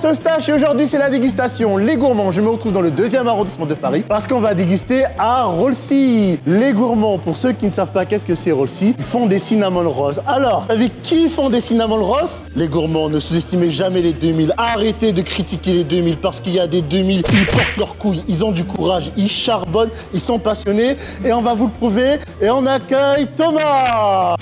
c'est Eustache et aujourd'hui c'est la dégustation Les Gourmands. Je me retrouve dans le 2e arrondissement de Paris parce qu'on va déguster à Rollcy. Les Gourmands, pour ceux qui ne savent pas qu'est-ce que c'est Rollcy, ils font des cinnamon rolls. Alors, avec qui font des cinnamon rolls? Les Gourmands, ne sous-estimez jamais les 2000. Arrêtez de critiquer les 2000 parce qu'il y a des 2000, ils portent leurs couilles, ils ont du courage, ils charbonnent, ils sont passionnés et on va vous le prouver. Et on accueille Thomas.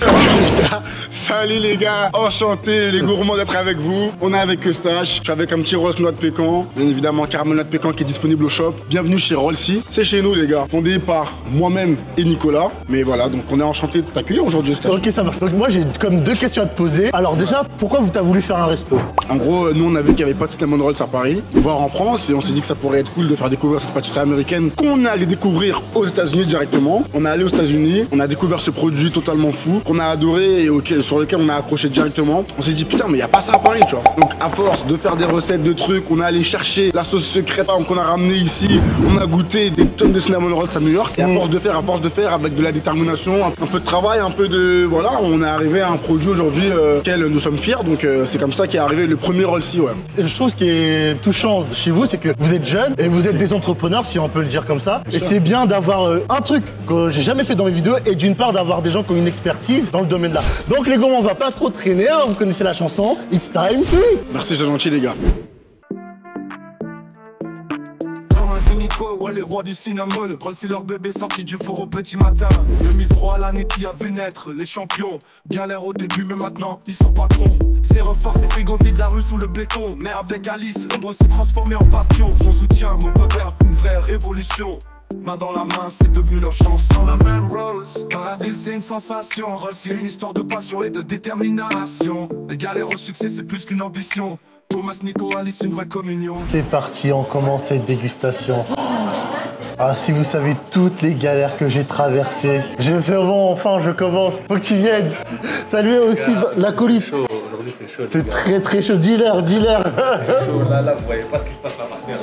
Salut les gars, enchanté les gourmands d'être avec vous. On est avec Eustache, je suis avec un petit rose noix de pécan, bien évidemment caramel noix de pécan qui est disponible au shop. Bienvenue chez Rollcy, c'est chez nous les gars, fondé par moi-même et Nicolas. Mais voilà, donc on est enchanté de t'accueillir aujourd'hui Eustache. Ok, ça va. Donc moi j'ai comme 2 questions à te poser. Alors déjà, pourquoi t'as voulu faire un resto? En gros, nous on a vu qu'il n'y avait pas de cinnamon rolls à Paris, voire en France, et on s'est dit que ça pourrait être cool de faire découvrir cette pâtisserie américaine qu'on allait découvrir aux États-Unis directement. On est allé aux États-Unis, on a découvert ce produit totalement fou qu'on a adoré et sur lequel on a accroché directement. On s'est dit putain mais il n'y a pas ça à Paris tu vois. Donc à force de faire des recettes de trucs, on a allé chercher la sauce secrète qu'on a ramenée ici, on a goûté des tonnes de cinnamon rolls à New York et à force de faire avec de la détermination, un peu de travail, un peu de voilà, on est arrivé à un produit aujourd'hui auquel nous sommes fiers. Donc c'est comme ça qu'est arrivé le premier Rollcy, ouais. Et je trouve ce qui est touchant chez vous, c'est que vous êtes jeunes et vous êtes des entrepreneurs, si on peut le dire comme ça. Et c'est bien d'avoir un truc que j'ai jamais fait dans mes vidéos et d'une part d'avoir des gens qui ont une expertise dans le domaine là. Donc les gars, on va pas trop traîner, hein, vous connaissez la chanson, It's time to eat. Merci, c'est gentil les gars. Ouais, les rois du cinnamon, Rollcy leur bébé sorti du four au petit matin. 2003, l'année qui a vu naître les champions. Galère au début, mais maintenant ils sont patrons. C'est reforce et frigo vide la rue sous le béton. Mais avec Alice, l'ombre s'est transformée en passion. Son soutien, mon père, une vraie révolution. Main dans la main, c'est devenu leur chanson. La même Rose, dans la ville c'est une sensation. Rollcy, une histoire de passion et de détermination. Des galères au succès, c'est plus qu'une ambition. Thomas, Nico, Alice, une vraie communion. C'est parti, on commence cette dégustation. Ah, si vous savez toutes les galères que j'ai traversées. Je fais bon, enfin, je commence. Faut que tu viennes. Salut aussi, l'acolyte. Aujourd'hui, c'est chaud. C'est très très chaud. Dealer. C'est chaud, là, vous voyez pas ce qui se passe là par terre.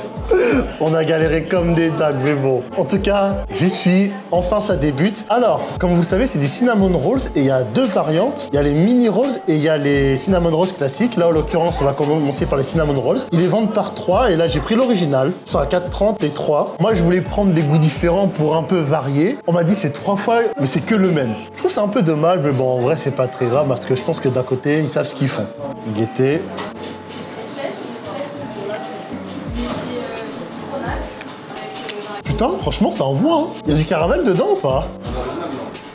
On a galéré comme des dingues, mais bon. En tout cas, j'y suis. Enfin, ça débute. Alors, comme vous le savez, c'est des cinnamon rolls et il y a 2 variantes. Il y a les mini rolls et il y a les cinnamon rolls classiques. Là, en l'occurrence, on va commencer par les cinnamon rolls. Ils les vendent par 3 et là, j'ai pris l'original. Ils sont à 4,30 les 3. Moi, je voulais prendre des goûts différents pour un peu varier. On m'a dit que c'est 3 fois, mais c'est que le même. Je trouve que c'est un peu dommage, mais bon, en vrai, c'est pas très grave parce que je pense que d'un côté, ils savent ce qu'ils font. Gaieté. Putain, franchement, ça envoie, hein. Il y a du caramel dedans ou pas?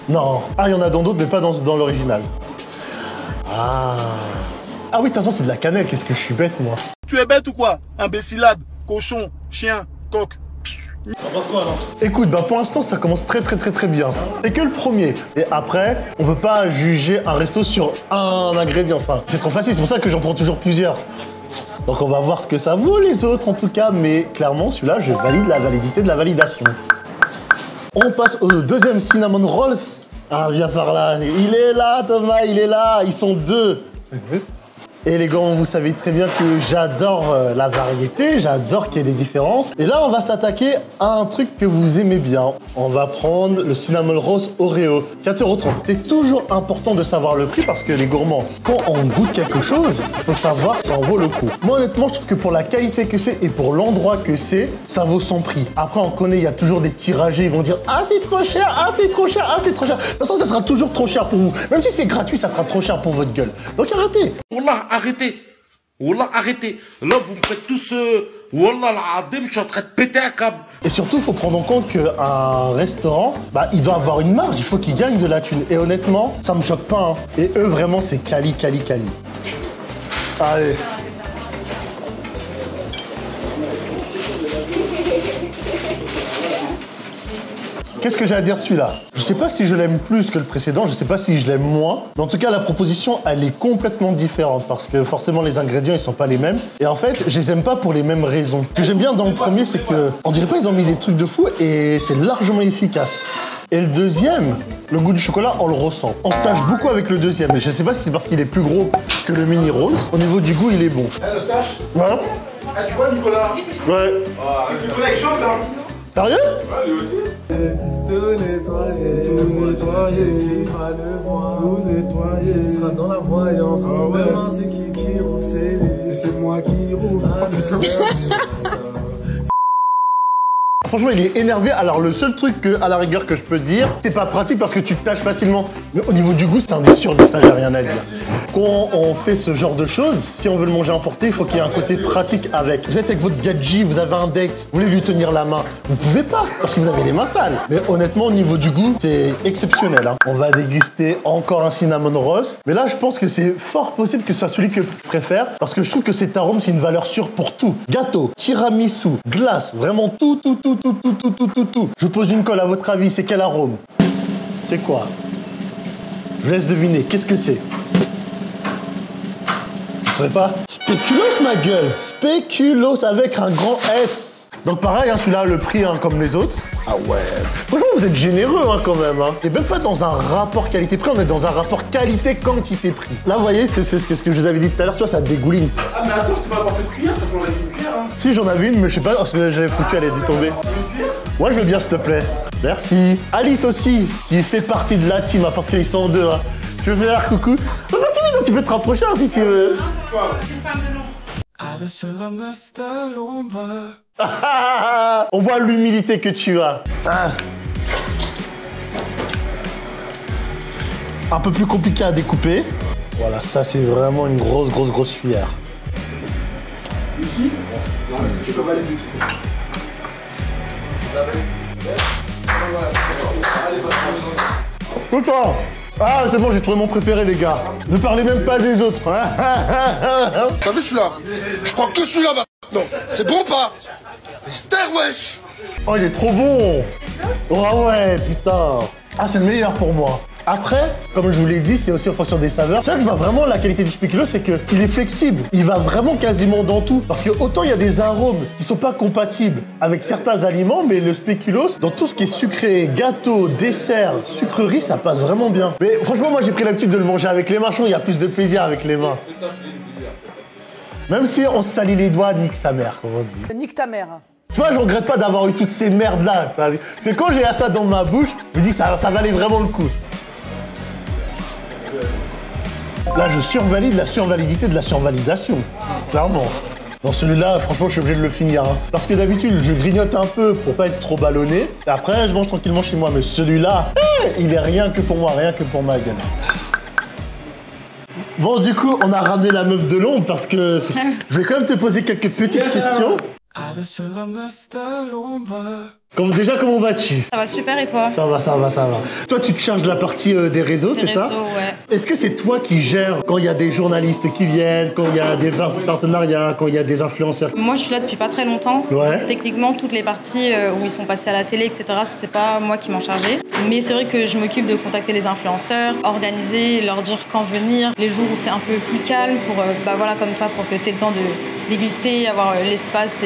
Non. Ah, il y en a dans d'autres, mais pas dans l'original. Ah oui, de toute façon, c'est de la cannelle. Qu'est-ce que je suis bête, moi. Tu es bête ou quoi? Imbécilade, cochon, chien, coq. Écoute, bah pour l'instant, ça commence très bien. C'est que le premier. Et après, on peut pas juger un resto sur un ingrédient. Enfin, c'est trop facile. C'est pour ça que j'en prends toujours plusieurs. Donc on va voir ce que ça vaut les autres en tout cas. Mais clairement, celui-là, je valide la validité de la validation. On passe au 2e cinnamon rolls. Ah, viens par là. Il est là, Thomas, il est là. Ils sont 2. Et les gars, vous savez très bien que j'adore la variété, j'adore qu'il y ait des différences. Et là, on va s'attaquer à un truc que vous aimez bien. On va prendre le cinnamon rose Oreo, 4,30 €. C'est toujours important de savoir le prix parce que les gourmands, quand on goûte quelque chose, il faut savoir si ça en vaut le coup. Moi, honnêtement, je trouve que pour la qualité que c'est et pour l'endroit que c'est, ça vaut son prix. Après, on connaît, il y a toujours des petits ragés, ils vont dire « Ah, c'est trop cher, ah, c'est trop cher, ah, c'est trop cher ». De toute façon, ça sera toujours trop cher pour vous. Même si c'est gratuit, ça sera trop cher pour votre gueule. Donc arrêtez. Wallah, arrêtez. Wallah, arrêtez. Là, vous me faites tous... Wallah, l'adem, je suis en train de péter un câble. Et surtout, il faut prendre en compte qu'un restaurant, bah, il doit avoir une marge. Il faut qu'il gagne de la thune. Et honnêtement, ça me choque pas. Hein. Et eux, vraiment, c'est quali. Allez. Qu'est-ce que j'ai à dire dessus là? Je sais pas si je l'aime plus que le précédent, je sais pas si je l'aime moins. Mais en tout cas, la proposition, elle est complètement différente parce que forcément, les ingrédients, ils sont pas les mêmes. Et en fait, je les aime pas pour les mêmes raisons. Ce que j'aime bien dans le premier, c'est que, on dirait pas ils ont mis des trucs de fou et c'est largement efficace. Et le deuxième, le goût du chocolat, on le ressent. On se tâche beaucoup avec le deuxième. Et je sais pas si c'est parce qu'il est plus gros que le mini rose. Au niveau du goût, il est bon. Eh, Eustache? Ouais. Tu vois Nicolas? Ouais. Nicolas est chaud, hein? Sérieux? Ouais, lui aussi. Tout nettoyer, qui va le voir, tout nettoyer, il sera dans la voyance, demain c'est qui roule, c'est lui, Et c'est moi moi qui rouvre. Franchement, il est énervé. Alors, le seul truc à la rigueur que je peux dire, c'est pas pratique parce que tu te tâches facilement. Mais au niveau du goût, c'est un des sûrs de ça, j'ai rien à dire. Quand on fait ce genre de choses, si on veut le manger emporté, il faut qu'il y ait un côté pratique avec. Vous êtes avec votre gadget, vous avez un date, vous voulez lui tenir la main. Vous pouvez pas parce que vous avez les mains sales. Mais honnêtement, au niveau du goût, c'est exceptionnel. Hein. On va déguster encore un cinnamon roll. Mais là, je pense que c'est fort possible que ce soit celui que je préfère parce que je trouve que cet arôme, c'est une valeur sûre pour tout. Gâteau, tiramisu, glace, vraiment tout. Je vous pose une colle, à votre avis, c'est quel arôme? C'est quoi? Je vous laisse deviner, qu'est-ce que c'est? Vous ne savez pas? Spéculoos, ma gueule! Spéculoos avec un grand S. Donc pareil, hein, celui-là, le prix, hein, comme les autres. Ah ouais. Franchement, vous êtes généreux hein, quand même. Hein. Et même pas dans un rapport qualité-prix, on est dans un rapport qualité-quantité-prix. Là, vous voyez, c'est ce que je vous avais dit tout à l'heure, tu vois, ça dégouline. Ah, mais attends, c'était pas apporté de cuillère, ça qu'on a une cuillère. Hein. Si, j'en avais une, mais je sais pas, parce que j'avais foutu, elle est dû tomber. Moi, je veux bien, s'il te plaît. Merci. Alice aussi, qui fait partie de la team, hein, parce qu'ils sont deux. Hein. Je veux faire coucou. Oh, tu peux te rapprocher hein, si tu veux. Avec la meuf de l'ombre. On voit l'humilité que tu as. Ah. Un peu plus compliqué à découper. Voilà, ça c'est vraiment une grosse cuillère. Ici? Non, je peux pas aller ici. Tout ça. Ah, c'est bon, j'ai trouvé mon préféré, les gars. Ne parlez même pas des autres. T'as vu celui-là? Je prends que celui-là maintenant. C'est bon ou pas? Esther, wesh! Oh, il est trop bon. Oh ouais, putain. Ah, c'est le meilleur pour moi. Après, comme je vous l'ai dit, c'est aussi en fonction des saveurs. C'est là que je vois vraiment la qualité du spéculoos, c'est qu'il est flexible. Il va vraiment quasiment dans tout. Parce que autant il y a des arômes qui sont pas compatibles avec certains aliments, mais le spéculoos, dans tout ce qui est sucré, gâteau, dessert, sucrerie, ça passe vraiment bien. Mais franchement, moi j'ai pris l'habitude de le manger avec les mains. Je trouve qu'il y a plus de plaisir avec les mains. Même si on se salit les doigts, nique sa mère, comme on dit. Nique ta mère. Tu vois, je regrette pas d'avoir eu toutes ces merdes-là. C'est quand j'ai ça dans ma bouche, je me dis que ça valait vraiment le coup. Là, je survalide la survalidité de la survalidation. Clairement. Dans celui-là, franchement, je suis obligé de le finir. Hein. Parce que d'habitude, je grignote un peu pour pas être trop ballonné. Et après, je mange tranquillement chez moi. Mais celui-là, il est rien que pour moi, rien que pour ma gueule. Bon, du coup, on a ramené la meuf de l'ombre parce que... Je vais quand même te poser quelques petites questions. Avec la meuf de l'ombre. Déjà, comment vas-tu? Ça va super et toi? Ça va. Toi, tu te charges de la partie des réseaux, c'est ça? Ouais. Est-ce que c'est toi qui gères quand il y a des journalistes qui viennent, quand il y a des partenariats, quand il y a des influenceurs? Moi, je suis là depuis pas très longtemps. Ouais. Techniquement, toutes les parties où ils sont passés à la télé, etc., c'était pas moi qui m'en chargeais. Mais c'est vrai que je m'occupe de contacter les influenceurs, organiser, leur dire quand venir, les jours où c'est un peu plus calme, pour, voilà, comme toi, pour que tu aies le temps de déguster, avoir l'espace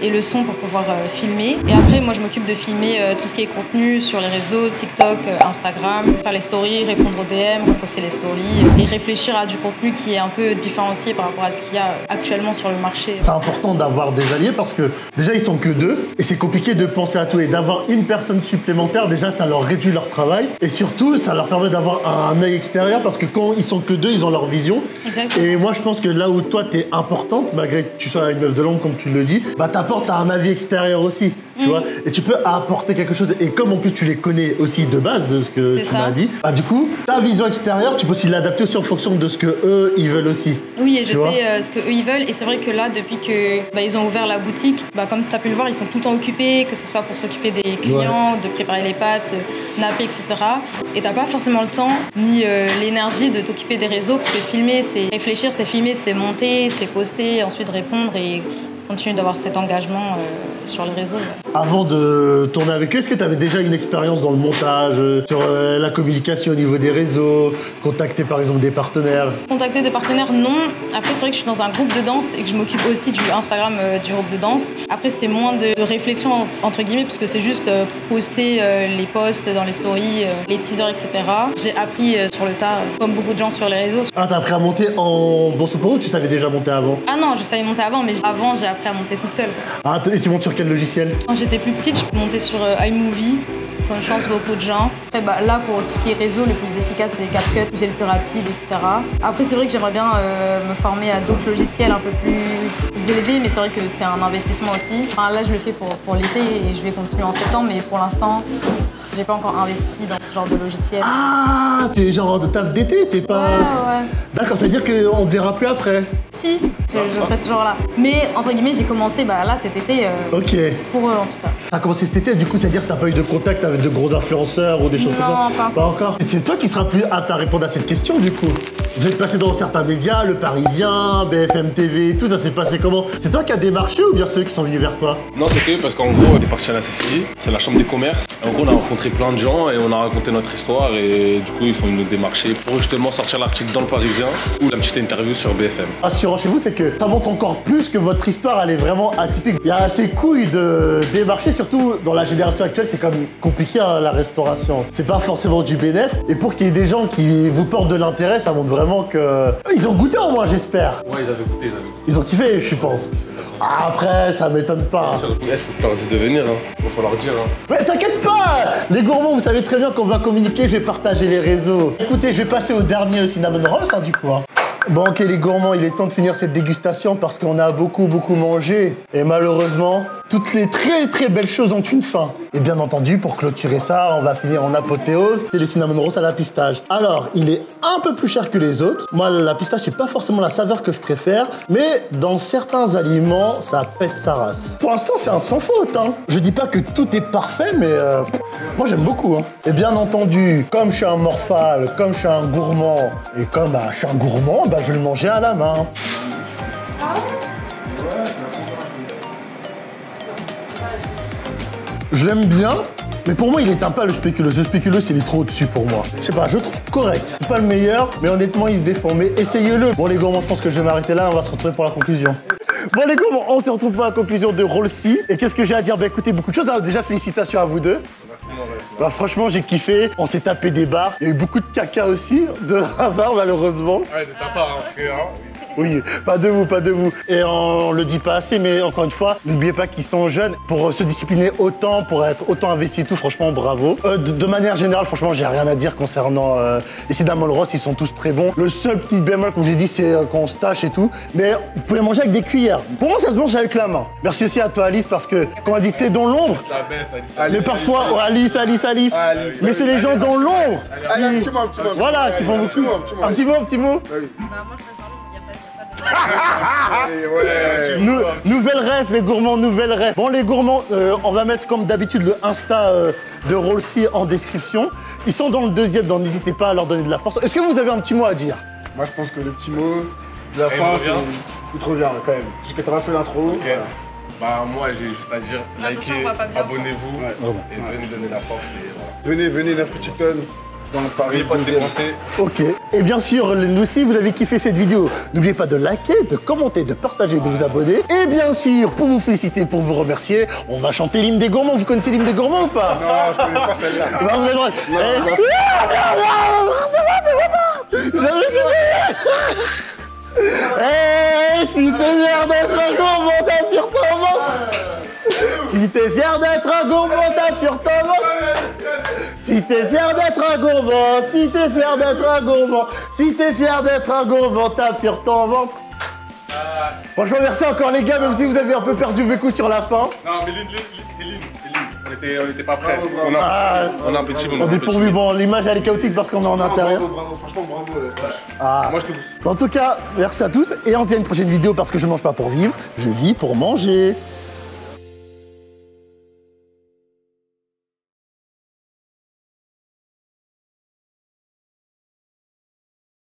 et le son pour pouvoir filmer. Et après, moi, je m'occupe de filmer tout ce qui est contenu sur les réseaux, TikTok, Instagram, faire les stories, répondre aux DM, reposter les stories et réfléchir à du contenu qui est un peu différencié par rapport à ce qu'il y a actuellement sur le marché. C'est important d'avoir des alliés parce que déjà, ils sont que deux et c'est compliqué de penser à tout. Et d'avoir une personne supplémentaire, déjà, ça leur réduit leur travail et surtout, ça leur permet d'avoir un œil extérieur parce que quand ils sont que deux, ils ont leur vision. Exactement. Et moi, je pense que là où toi, t'es importante, malgré que tu sois une meuf de l'ombre, comme tu le dis, t'apportes un avis extérieur aussi, tu vois, et tu peux apporter quelque chose. Et comme en plus tu les connais aussi de base de ce que tu m'as dit, du coup, ta vision extérieure, tu peux aussi l'adapter aussi en fonction de ce que eux ils veulent aussi. Oui, et je sais ce que eux ils veulent. Et c'est vrai que là, depuis que ils ont ouvert la boutique, comme tu as pu le voir, ils sont tout le temps occupés, que ce soit pour s'occuper des clients, de préparer les pâtes, napper, etc. Et t'as pas forcément le temps ni l'énergie de t'occuper des réseaux, parce que filmer, c'est réfléchir, c'est filmer, c'est monter, c'est poster, ensuite répondre et continuer d'avoir cet engagement sur les réseaux. Avant de tourner avec eux, est-ce que tu avais déjà une expérience dans le montage, sur la communication au niveau des réseaux, contacter par exemple des partenaires? Contacter des partenaires, non. Après, c'est vrai que je suis dans un groupe de danse et que je m'occupe aussi du Instagram du groupe de danse. Après, c'est moins de réflexion entre guillemets, parce que c'est juste poster les posts dans les stories, les teasers, etc. J'ai appris sur le tas, comme beaucoup de gens sur les réseaux. Ah, t'as appris à monter en bon support ou tu savais déjà monter avant? Ah non, je savais monter avant, mais avant j'ai appris à monter toute seule. Ah, et tu montes sur quel logiciel? Quand j'étais plus petite, je montais sur iMovie, comme je pense beaucoup de gens. Après, bah, là, pour tout ce qui est réseau, le plus efficace, c'est CapCut, c'est le plus rapide, etc. Après, c'est vrai que j'aimerais bien me former à d'autres logiciels un peu plus élevés, mais c'est vrai que c'est un investissement aussi. Enfin, là, je le fais pour l'été et je vais continuer en septembre, mais pour l'instant, j'ai pas encore investi dans ce genre de logiciel. Ah, t'es genre de taf d'été, t'es pas... Ouais. D'accord, ça veut dire qu'on te verra plus après. Si, je serai toujours là. Mais, entre guillemets, j'ai commencé là cet été, Ok. pour eux en tout cas. Ça a commencé cet été, du coup, ça veut dire que t'as pas eu de contact avec de gros influenceurs ou des choses comme ça? Non, pas encore. C'est toi qui seras plus apte à répondre à cette question, du coup. Vous êtes passé dans certains médias, Le Parisien, BFM TV, tout ça s'est passé comment? C'est toi qui as démarché ou bien ceux qui sont venus vers toi? Non, c'est que parce qu'en gros, on est parti à la CCI, c'est la chambre des commerces. En gros, on a rencontré plein de gens et on a raconté notre histoire et du coup, ils sont venus nous démarcher pour justement sortir l'article dans Le Parisien ou la petite interview sur BFM. Rassurant chez vous, c'est que ça montre encore plus que votre histoire, elle est vraiment atypique. Il y a assez couilles de démarcher, surtout dans la génération actuelle, c'est quand même compliqué hein, la restauration. C'est pas forcément du bénéf. Et pour qu'il y ait des gens qui vous portent de l'intérêt, ça montre vraiment que... Ils ont goûté au moins, j'espère. Ouais, ils avaient goûté. Ils ont kiffé, je pense. Après, ça m'étonne pas. Il faut leur dire de venir, hein. Faut leur dire. Hein. Mais t'inquiète pas! Les gourmands, vous savez très bien qu'on va communiquer, je vais partager les réseaux. Écoutez, je vais passer au dernier cinnamon rolls, hein, du coup. Hein. Bon, ok, les gourmands, il est temps de finir cette dégustation parce qu'on a beaucoup mangé. Et malheureusement, toutes les très belles choses ont une fin. Et bien entendu, pour clôturer ça, on va finir en apothéose. C'est le cinnamon rolls à la pistache. Alors, il est un peu plus cher que les autres. Moi, la pistache, c'est pas forcément la saveur que je préfère. Mais dans certains aliments, ça pète sa race. Pour l'instant, c'est un sans faute. Hein. Je dis pas que tout est parfait, mais moi, j'aime beaucoup. Hein. Et bien entendu, comme je suis un morphale, comme je suis un gourmand, et comme je suis un gourmand, je vais le manger à la main. Je l'aime bien, mais pour moi, il éteint pas le spéculoos. Le spéculoos, il est trop au-dessus pour moi. Je sais pas, je le trouve correct. C'est pas le meilleur, mais honnêtement, il se défend. Mais essayez-le. Bon, les gourmands, je pense que je vais m'arrêter là. On va se retrouver pour la conclusion. Bon, les gourmands, on se retrouve pour la conclusion de Rollsi. Et qu'est-ce que j'ai à dire? Bah écoutez, beaucoup de choses. Alors, déjà, félicitations à vous deux. Bah franchement, j'ai kiffé. On s'est tapé des barres. Il y a eu beaucoup de caca aussi de la barre, malheureusement. Ouais, de ta part, hein, frère. Oui, pas de vous. Et on le dit pas assez, mais encore une fois, n'oubliez pas qu'ils sont jeunes. Pour se discipliner autant, pour être autant investi et tout, franchement, bravo. De manière générale, franchement, j'ai rien à dire concernant les cinnamon rolls, ils sont tous très bons. Le seul petit bémol, comme j'ai dit, c'est qu'on se tâche et tout. Mais vous pouvez manger avec des cuillères. Pour moi, ça se mange avec la main. Merci aussi à toi, Alice, parce que, comme on dit, t'es dans l'ombre. Mais parfois, Alice. Mais c'est les gens dans l'ombre. Voilà, qui font beaucoup. Un petit mot. Nouvelle rêve, les gourmands, nouvelle rêve. Bon, les gourmands, on va mettre comme d'habitude le Insta de Rollsi en description. Ils sont dans le deuxième, donc n'hésitez pas à leur donner de la force. Est-ce que vous avez un petit mot à dire? Moi, je pense que le petit mot de la fin, c'est... Il te revient quand même. Parce que t'as pas fait l'intro. Okay. Bah, moi, j'ai juste à dire, likez, abonnez-vous et venez donner la force. Et, voilà. Venez, 9 Chicken. Dans Paris, pas de dépenser. Ok. Et bien sûr, nous aussi, vous avez kiffé cette vidéo. N'oubliez pas de liker, de commenter, de partager, de vous abonner. Et bien sûr, pour vous féliciter, pour vous remercier, on va chanter l'hymne des gourmands. Vous connaissez l'hymne des gourmands ou pas? Non, je connais pas celle-là. Bah, vous avez le droit. Si t'es fier d'être un gourmand, tape sur ton ventre. Si t'es fier d'être un gourmand, tape sur ton ventre. Si t'es fier d'être un gourmand, si t'es fier d'être un gourmand, si t'es fier d'être un gourmand, tape sur ton ventre. Franchement, merci encore les gars, même si vous avez un peu perdu vos coups sur la fin. Non, mais c'est l'hymne. On était pas prêts. On a un petit moment. On est dépourvu. Bon, l'image elle est chaotique parce qu'on est en intérieur. Bravo, franchement bravo. Moi je te pousse. En tout cas, merci à tous et on se dit à une prochaine vidéo parce que je mange pas pour vivre, je vis pour manger.